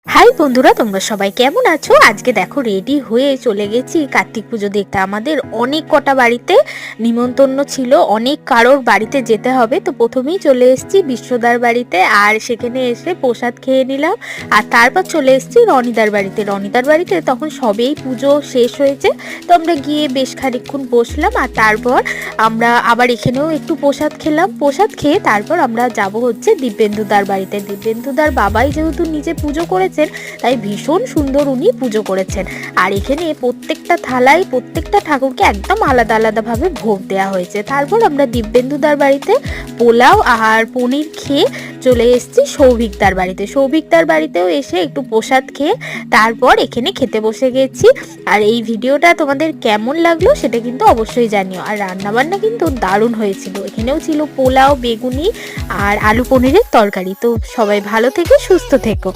High বন্ধুরা, তোমরা সবাই কেমন আছো? আজকে দেখো রেডি হয়ে চলে গেছি কার্তিক পুজো দেখতে। আমাদের অনেক কটা বাড়িতে নিমন্ত্রণ ছিল, অনেক কারোর বাড়িতে যেতে হবে। তো প্রথমেই চলে এসেছি বিশ্বদার বাড়িতে, আর সেখানে এসে প্রসাদ খেয়ে নিলাম। আর তারপর চলে এসেছি রনিদার বাড়িতে। রনিদার বাড়িতে তখন সবেই পুজো শেষ হয়েছে, তো আমরা গিয়ে বেশ খানিকক্ষণ বসলাম। আর তারপর আমরা আবার এখানেও একটু প্রসাদ খেলাম। প্রসাদ খেয়ে তারপর আমরা যাব হচ্ছে দিব্যেন্দুদার বাড়িতে। দিব্যেন্দুদার বাবাই যেহেতু নিজে পুজো করেছেন, তাই ভীষণ সুন্দর উনি পুজো করেছেন। আর এখানে প্রত্যেকটা থালায় প্রত্যেকটা ঠাকুরকে একদম আলাদা আলাদা ভাবে ভোগ দেওয়া হয়েছে। তারপর আমরা দিব্যেন্দুদার বাড়িতে পোলাও আর পনির খেয়ে চলে এসেছি সৌভিকদার বাড়িতে। সৌভিকদার বাড়িতেও এসে একটু প্রসাদ খেয়ে তারপর এখানে খেতে বসে গেছি। আর এই ভিডিওটা তোমাদের কেমন লাগলো সেটা কিন্তু অবশ্যই জানিও। আর রান্নাবান্না কিন্তু দারুণ হয়েছিল। এখানেও ছিল পোলাও, বেগুনি আর আলু পনিরের তরকারি। তো সবাই ভালো থেকো, সুস্থ থেকো।